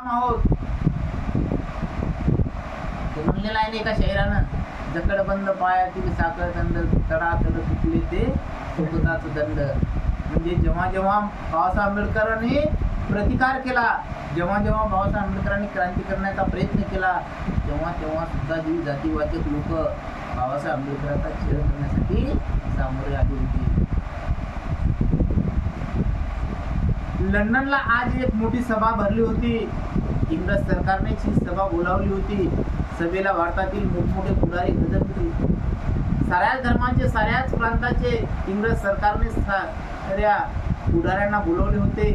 आहोत ते म्हणलेलं आहे ना एका शायरानं, जकडबंद पायातील साखर दंड तडातड तुटले ते सोबताच दंड. म्हणजे जेव्हा जेव्हा बाबासाहेब आंबेडकरांनी प्रतिकार केला, जेव्हा जेव्हा बाबासाहेब आंबेडकरांनी क्रांती करण्याचा प्रयत्न केला, तेव्हा तेव्हा सुद्धा जी जातीवाचक लोक बाबासाहेब आंबेडकरांचा छेड करण्यासाठी सामोरे आली होती. लंडनला आज एक मोठी सभा भरली होती. इंग्रज सरकारने ही सभा बोलावली होती. सभेला भारतातील मोठमोठे पुढारी हजर होते. साऱ्याच धर्माचे, साऱ्याच प्रांताचे इंग्रज सरकारने साऱ्या पुढाऱ्यांना बोलवले होते.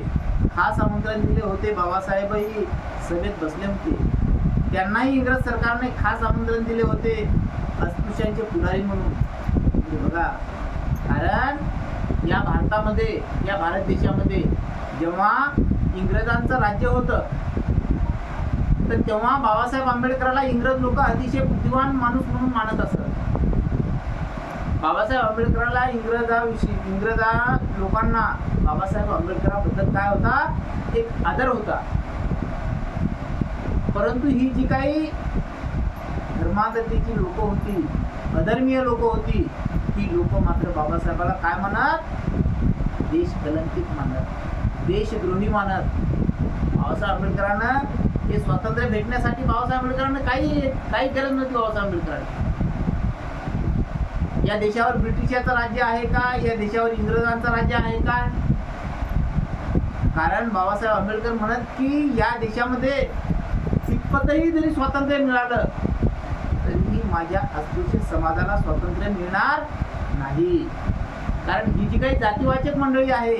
खास आमंत्रण दिले होते. बाबासाहेबही सभेत बसले होते. त्यांनाही इंग्रज सरकारने खास आमंत्रण दिले होते अस्पृश्यांचे पुढारी म्हणून. बघा, कारण या भारतामध्ये, या भारत देशामध्ये जेव्हा इंग्रजांचं राज्य होतं तर तेव्हा बाबासाहेब आंबेडकरांना इंग्रज लोक अतिशय बुद्धिवान माणूस म्हणून मानत असत. बाबासाहेब आंबेडकरांना इंग्रजा लोकांना बाबासाहेब आंबेडकरांबद्दल काय होता, एक आदर होता. परंतु ही जी काही धर्मागतीची लोक होती, अधर्मीय लोक होती, ही लोक मात्र बाबासाहेबाला काय म्हणत, देश कलंकित मानत, देशद्रोही मानत. बाबासाहेब आंबेडकरांना हे स्वातंत्र्य भेटण्यासाठी बाबासाहेब आंबेडकरांना काही गरज नव्हती. बाबासाहेब आंबेडकरांना या देशावर ब्रिटिशाचं राज्य आहे का, या देशावर इंग्रजांचं राज्य आहे का? कारण बाबासाहेब आंबेडकर म्हणत की या देशामध्ये कितपतही जरी स्वातंत्र्य मिळालं तरीही माझ्या अस्पृश्य समाजाला स्वातंत्र्य मिळणार नाही. कारण ही जी काही जातीवाचक मंडळी आहे,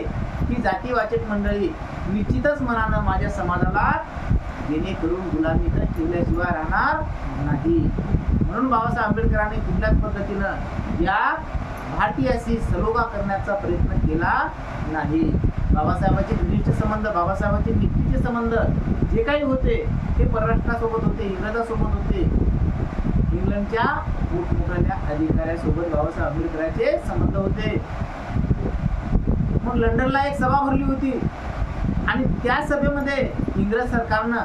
ही जातीवाचक मंडळी निश्चितच मनानं माझ्या समाजाला जेणेकरून गुलामीत ठेवल्याशिवाय राहणार नाही. म्हणून बाबासाहेब आंबेडकरांनी कुठल्याच पद्धतीनं या भारतीयाशी सलोखा करण्याचा प्रयत्न केला नाही. बाबासाहेबांचे घनिष्ठ संबंध, बाबासाहेबांचे नीतीचे संबंध जे काही होते ते परराष्ट्रासोबत होते, इंग्रजासोबत होते. इंग्लंडच्या मोठमोठ्या अधिकाऱ्यासोबत बाबासाहेब आंबेडकरांचे संबंध होते. मग लंडनला एक सभा भरली होती आणि त्या सभेमध्ये इंग्रज सरकारनं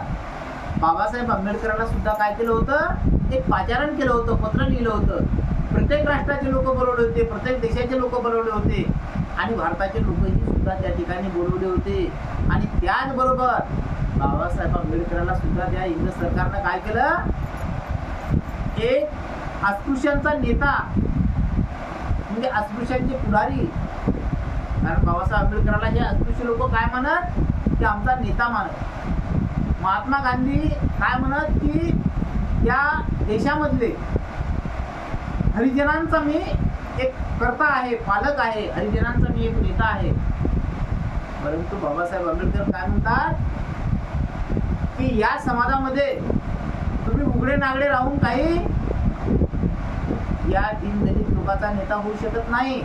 बाबासाहेब आंबेडकरांना सुद्धा काय केलं होतं, एक पाचारण केलं होतं, पत्र लिहिलं होतं. प्रत्येक राष्ट्राचे लोक बोलवले होते, प्रत्येक देशाचे लोक बोलवले होते आणि भारताचे लोकही सुद्धा त्या ठिकाणी बोलवले होते. आणि त्याचबरोबर बाबासाहेब आंबेडकरांना सुद्धा त्या इंग्रज सरकारनं काय केलं, एक अस्पृश्यांचा नेता म्हणजे अस्पृश्यांचे पुढारी. कारण बाबासाहेब आंबेडकरांना हे अस्पृश्य लोक काय म्हणत, की आमचा नेता मानत. महात्मा गांधी काय म्हणत की या देशामधले हरिजनांचा मी एक कर्ता आहे, पालक आहे, हरिजनांचा मी एक नेता आहे. परंतु बाबासाहेब आंबेडकर काय म्हणतात की या समाजामध्ये तुम्ही उघडे नागडे राहून काही या दीनदलित लोकांचा नेता होऊ शकत नाही.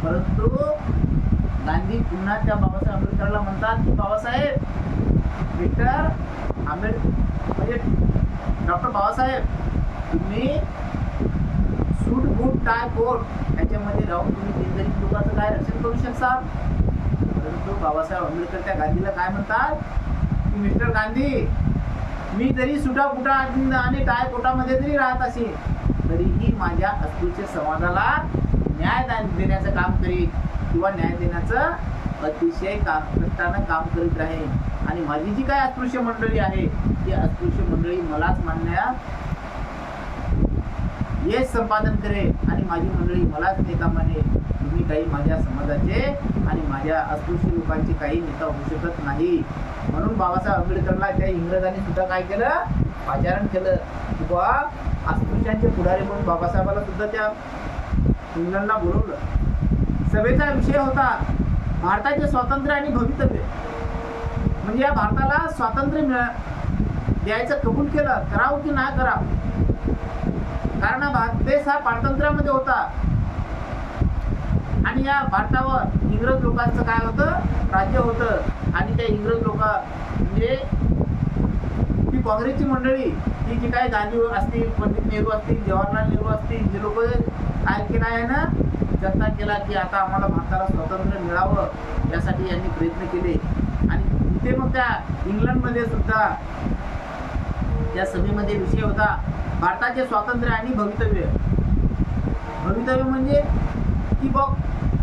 परंतु गांधी पुन्हा त्या बाबासाहेब आंबेडकरला म्हणतात की बाबासाहेब विक्टर आंबेडकर म्हणजे डॉक्टर बाबासाहेब, तुम्ही सूट बूट टाय कोट याच्यामध्ये राहून तुम्ही दीनदलित लोकांचं काय रक्षण करू शकता. परंतु बाबासाहेब आंबेडकर त्या गांधीला काय म्हणतात की मिस्टर गांधी, मी जरी सुटा बुटा आणि टाय कोटामध्ये जरी राहत असेल तरीही माझ्या अस्पृश्य समाजाला न्याय देण्याचं काम करीत किंवा न्याय देण्याचं अतिशय कष्टानं काम करीत राहील. आणि माझी जी काय अस्पृश्य मंडळी आहे ती अस्पृश्य मंडळी मलाच मानण्यात यश संपादन करेल आणि माझी मंडळी मलाच नेता मानेल. तुम्ही काही माझ्या समाजाचे आणि माझ्या अस्पृश्य लोकांचे काही नेता होऊ शकत नाही. म्हणून बाबासाहेब आंबेडकरला त्या इंग्रजांनी सुद्धा काय केलं, पाचारण केलं किंवा अस्पृश्यांचे पुढारी म्हणून बाबासाहेबाला सुद्धा त्या इंग्लंडला बोलवलं. सभेचा विषय होता भारताचे स्वातंत्र्य आणि भवितव्य. म्हणजे या भारताला स्वातंत्र्य द्यायचं कबूल केलं, करावं की नाही करावं. कारण हा भारत देश हा पारतंत्र्यामध्ये होता आणि या भारतावर इंग्रज लोकांचं काय होतं, राज्य होतं. आणि त्या इंग्रज लोक म्हणजे ती काँग्रेसची मंडळी, ती जी काय गांधी असतील, पंडित नेहरू असतील, जवाहरलाल नेहरू असतील, जे लोक काय केलं आहे ना, जनता केला की आता आम्हाला भारताला स्वातंत्र्य मिळावं यासाठी यांनी प्रयत्न केले. आणि तिथे मग त्या इंग्लंडमध्ये सुद्धा त्या सभेमध्ये विषय होता भारताचे स्वातंत्र्य आणि भवितव्य. भवितव्य म्हणजे की बघ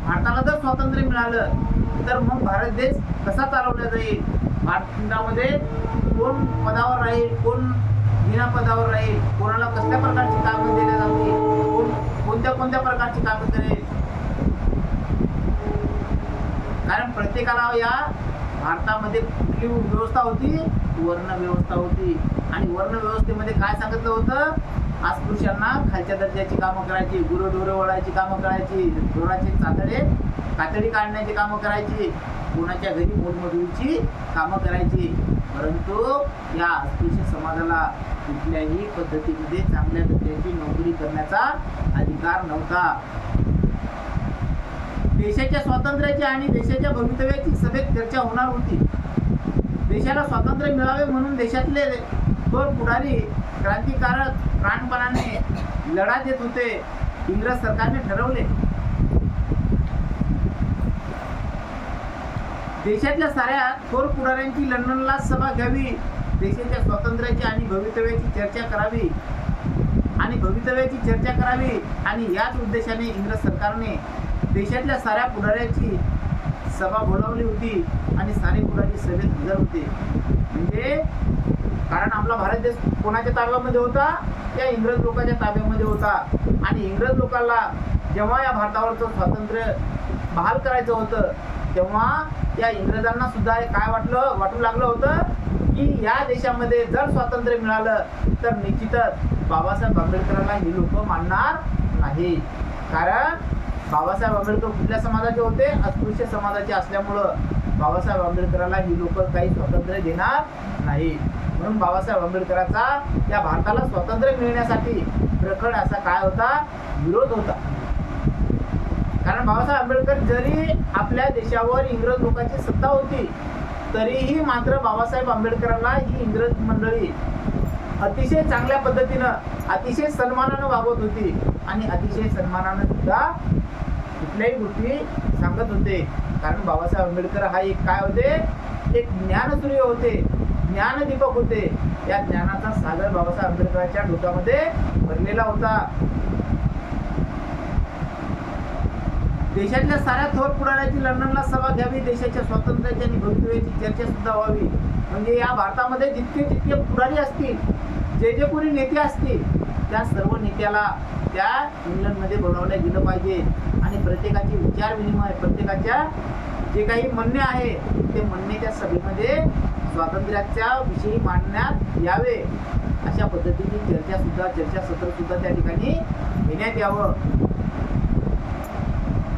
भारताला जर स्वातंत्र्य मिळालं तर मग भारत देश कसा चालवला जाईल, भारतामध्ये कोण पदावर राहील, कोण बिना पदावर राहील, कोणाला कसल्या प्रकारची कामं दिल्या जातील, कोण कोणत्या प्रकारची कामं करेल. कारण प्रत्येकाला या भारतामध्ये कुठली व्यवस्था होती, वर्ण व्यवस्था होती. आणि वर्ण व्यवस्थेमध्ये काय सांगितलं होतं, अस्पृश्यांना खालच्या दर्जाची कामं करायची, गुरंढोरं वळायची कामं करायची, ढोराचे कातडी काढण्याची कामं करायची, कोणाच्या घरी मोलमजुरीची कामं करायची. परंतु या अस्पृश्य समाजाला कुठल्याही पद्धतीमध्ये चांगल्या दर्जाची नोकरी करण्याचा अधिकार नव्हता. देशाच्या स्वातंत्र्याची आणि देशाच्या भवितव्याची सभेत चर्चा होणार होती. देशाला स्वातंत्र्य मिळावे म्हणून देशातले थोर पुढारी क्रांतिकारक प्राणपणाने लढा देत होते. इंग्रज सरकारने ठरवले देशातल्या साऱ्या थोर पुढाऱ्यांची लंडनला सभा घ्यावी, देशाच्या स्वातंत्र्याची आणि भवितव्याची चर्चा करावी आणि याच उद्देशाने इंग्रज सरकारने देशातल्या साऱ्या पुढाऱ्याची सभा बोलावली होती आणि सारे पुढारी सभेत हजर होते. म्हणजे कारण आपला भारत देश कोणाच्या ताब्यामध्ये होता, त्या इंग्रज लोकांच्या ताब्यामध्ये होता. आणि इंग्रज लोकांना जेव्हा या भारतावरचं स्वातंत्र्य बहाल करायचं होतं तेव्हा या इंग्रजांना सुद्धा काय वाटू लागलं होतं की या देशामध्ये जर स्वातंत्र्य मिळालं तर निश्चितच बाबासाहेब आंबेडकरांना ही लोक मानणार नाही. कारण बाबासाहेब आंबेडकर कुठल्या समाजाचे होते, अस्पृश्य समाजाचे असल्यामुळं बाबासाहेब आंबेडकरांना ही लोक काही स्वातंत्र्य देणार नाही. म्हणून बाबासाहेब आंबेडकरांचा या भारताला स्वातंत्र्य मिळण्यासाठी प्रखर असा काय होता, विरोध होता. कारण बाबासाहेब आंबेडकर जरी आपल्या देशावर इंग्रज लोकांची सत्ता होती तरीही मात्र बाबासाहेब आंबेडकरांना ही इंग्रज मंडळी अतिशय चांगल्या पद्धतीनं अतिशय सन्मानानं वागवत होती आणि अतिशय सन्मानानं सुद्धा कुठल्याही गोष्टी सांगत होते. कारण बाबासाहेब आंबेडकर हा एक काय होते, एक ज्ञानसूर्य होते, ज्ञानदीपक होते. या ज्ञानाचा सागर बाबासाहेब आंबेडकरांच्या डोक्यामध्ये भरलेला होता. देशातल्या साऱ्या थोर पुढाऱ्याची लंडनला सभा घ्यावी, देशाच्या स्वातंत्र्याची आणि भवितव्याची चर्चा सुद्धा व्हावी. म्हणजे या भारतामध्ये जितके पुढारी असतील, जे कोणी नेते असतील, त्या सर्व नेत्याला त्या इंग्लंडमध्ये बोलावलं गेलं पाहिजे आणि प्रत्येकाचे विचार विनिमय, प्रत्येकाच्या जे काही म्हणणे आहे ते म्हणणे त्या सभेमध्ये स्वातंत्र्याच्या विषयी मांडण्यात यावे. अशा पद्धतीची चर्चासत्र सुद्धा त्या ठिकाणी घेण्यात यावं.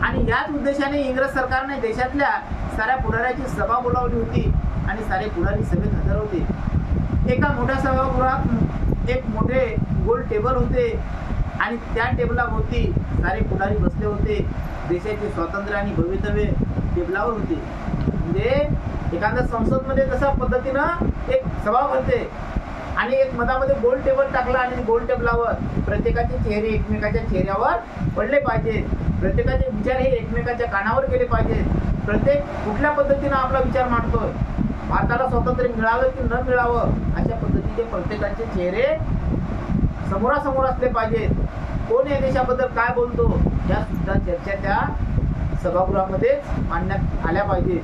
आणि याच उद्देशाने इंग्रज सरकारने देशातल्या साऱ्या पुढाऱ्याची सभा बोलावली होती आणि सारे पुढारी सभेत हजर होते. एका मोठ्या सभागृहात एक मोठे गोल टेबल होते आणि त्या टेबलाभोवती सारे पुढारी बसले होते. देशाचे स्वातंत्र्य आणि भवितव्य टेबलावर होते. म्हणजे एखाद्या संसदमध्ये जशा पद्धतीनं एक सभा भरते आणि एक मधामध्ये गोल टेबल टाकला आणि गोल टेबलावर प्रत्येकाचे चेहरे एकमेकाच्या चेहऱ्यावर पडले पाहिजेत, प्रत्येकाचे विचार हे एकमेकाच्या कानावर गेले पाहिजेत. प्रत्येक कुठल्या पद्धतीनं आपला विचार मांडतोय, भारताला स्वातंत्र्य मिळावं की न मिळावं अशा पद्धतीचे प्रत्येकाचे चेहरे समोरासमोर असले पाहिजेत. कोण या देशाबद्दल काय बोलतो या सुद्धा चर्चा त्या सभागृहामध्येच मांडण्यात आल्या पाहिजेत.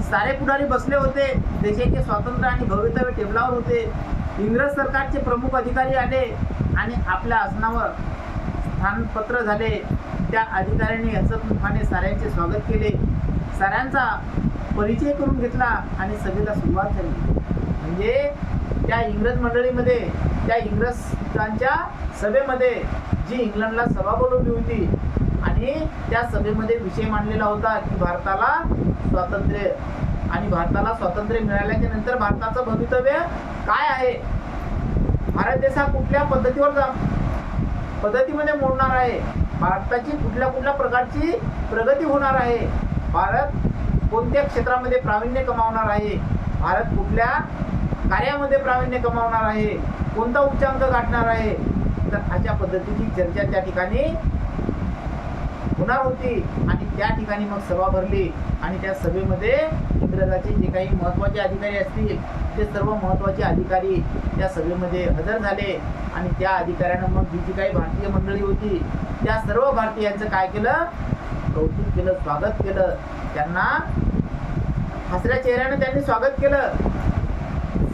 सारे पुढारी बसले होते. देशाचे स्वातंत्र्य आणि भवितव्य टेबलावर होते. इंग्रज सरकारचे प्रमुख अधिकारी आले आणि आपल्या आसनावर स्थानपत्र झाले. त्या अधिकाऱ्यांनी हसतमुखाने साऱ्यांचे स्वागत केले, साऱ्यांचा परिचय करून घेतला आणि सभेला सुरुवात झाली. म्हणजे त्या इंग्रज मंडळीमध्ये, त्या इंग्रजांच्या सभेमध्ये जी इंग्लंडला सभा बोलवली होती आणि त्या सभेमध्ये विषय मांडलेला होता की भारताला स्वातंत्र्य आणि भारताला स्वातंत्र्य मिळाल्याच्या नंतर भारताचं भवितव्य काय आहे, भारत देश हा कुठल्या पद्धतीमध्ये मोडणार आहे, भारताची कुठल्या प्रकारची प्रगती होणार आहे, भारत कोणत्या क्षेत्रामध्ये प्रावीण्य कमावणार आहे, भारत कुठल्या कार्यामध्ये प्रावीण्य कमावणार आहे, कोणता उच्चांक गाठणार आहे. तर अशा पद्धतीची चर्चा त्या ठिकाणी होणार होती आणि त्या ठिकाणी मग सभा भरली आणि त्या सभेमध्ये इंग्रजाचे जे काही महत्त्वाचे अधिकारी असतील ते सर्व महत्त्वाचे अधिकारी त्या सभेमध्ये हजर झाले आणि त्या अधिकाऱ्यानं मग जी काही भारतीय मंडळी होती त्या सर्व भारतीयांचं काय केलं, कौतुक केलं, स्वागत केलं. त्यांना हसऱ्या चेहऱ्याने त्यांनी स्वागत केलं.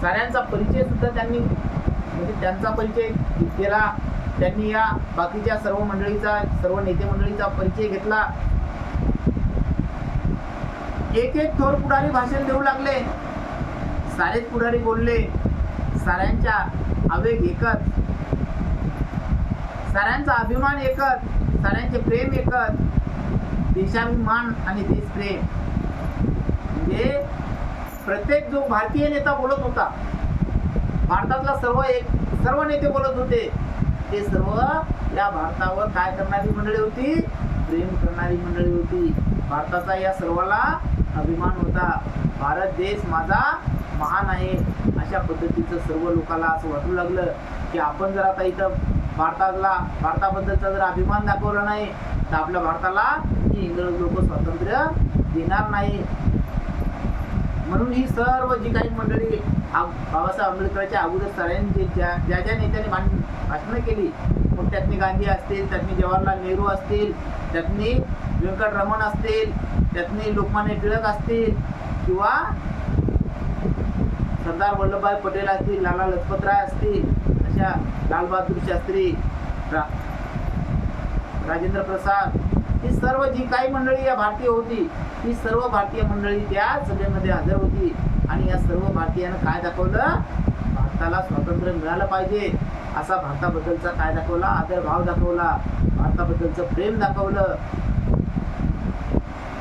साऱ्यांचा परिचय सुद्धा त्यांनी म्हणजे त्यांचा परिचय केला. त्यांनी या बाकीच्या सर्व मंडळीचा, सर्व नेते मंडळीचा परिचय घेतला. एक एक थोर पुढारी भाषण देऊ लागले. सारेच पुढारी बोलले. साऱ्यांच्या आवेग एकच, साऱ्यांचा अभिमान एकच, साऱ्यांचे प्रेम एकच, देशाभिमान आणि देशप्रेम. म्हणजे प्रत्येक जो भारतीय नेता बोलत होता, भारतातला सर्व नेते बोलत होते, ते सर्व या भारतावर काय करणारी मंडळी होती, प्रेम करणारी मंडळी होती. भारताचा या सर्वाला अभिमान होता. भारत देश माझा महान आहे अशा पद्धतीचं सर्व लोकांना असं वाटू लागलं की आपण जर आता इथं भारताबद्दलचा जर अभिमान दाखवला नाही तर आपल्या भारताला ही इंग्रज लोक स्वातंत्र्य देणार नाही. म्हणून ही सर्व जी काही मंडळी बाबासाहेब आंबेडकरांच्या अगोदर सरांनी ज्या नेत्यांनी भाषणं केली, मग त्यातनी गांधी असतील, त्यातनी जवाहरलाल नेहरू असतील, त्यातनी व्यंकटरमण असतील, त्यातनी लोकमान्य टिळक असतील किंवा सरदार वल्लभभाई पटेल असतील, लाला लजपतराय असतील, अशा लालबहादूर शास्त्री, राजेंद्र प्रसाद, ही सर्व जी काही मंडळी या भारतीय होती ही सर्व भारतीय मंडळी त्या सभेमध्ये हजर होती. आणि या सर्व भारतीयांना काय दाखवलं, भारताला स्वातंत्र्य मिळालं पाहिजे असा भारताबद्दलचा काय दाखवला, आदर भाव दाखवला, भारताबद्दलचं प्रेम दाखवलं.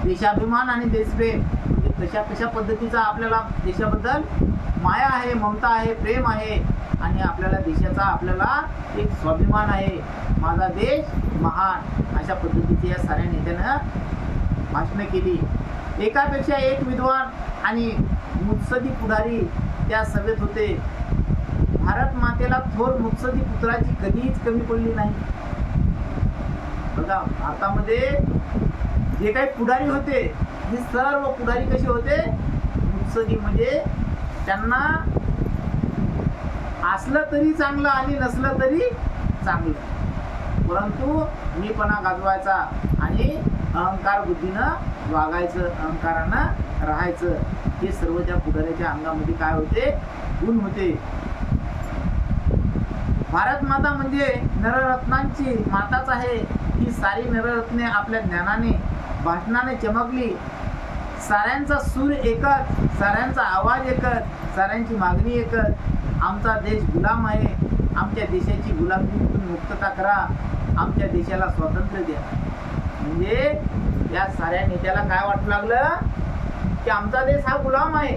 देशाभिमान आणि देशप्रेम म्हणजे कशा पद्धतीचा आपल्याला देशाबद्दल माया आहे, ममता आहे, प्रेम आहे आणि आपल्याला देशाचा आपल्याला एक स्वाभिमान आहे. माझा देश महान अशा पद्धतीची या साऱ्या नेत्यानं भाषणं केली. एकापेक्षा एक विद्वान आणि मुत्सदी पुढारी त्या सभेत होते. भारत मातेला थोर मुत्सदी पुत्राची कधीच कमी पडली नाही. बघा, भारतामध्ये जे काही पुढारी होते हे सर्व पुढारी कसे होते, मुत्सदी, म्हणजे त्यांना असलं तरी चांगलं आणि नसलं तरी चांगलं, परंतु मीपणा गाजवायचा आणि अहंकार बुद्धीनं वागायचं, अहंकारानं राहायचं, हे सर्व त्या पुढाऱ्याच्या अंगामध्ये काय होते, गुण होते. भारत माता म्हणजे नररत्नांची माताच आहे. ही सारी नररत्ने आपल्या ज्ञानाने, भाषणाने चमकली. साऱ्यांचा सूर एकच, साऱ्यांचा आवाज एकच, साऱ्यांची मागणी एकच. आमचा देश गुलाम आहे, आमच्या देशाची गुलामीतून मुक्तता करा, आमच्या देशाला स्वातंत्र्य द्या. म्हणजे या साऱ्या नेत्याला काय वाटू लागलं की आमचा देश हा गुलाम आहे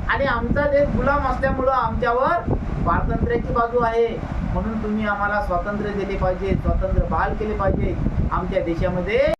आणि आमचा देश गुलाम असल्यामुळं आमच्यावर स्वातंत्र्याची बाजू आहे, म्हणून तुम्ही आम्हाला स्वातंत्र्य दिले पाहिजे, स्वातंत्र्य बहाल केले पाहिजे. आमच्या देशामध्ये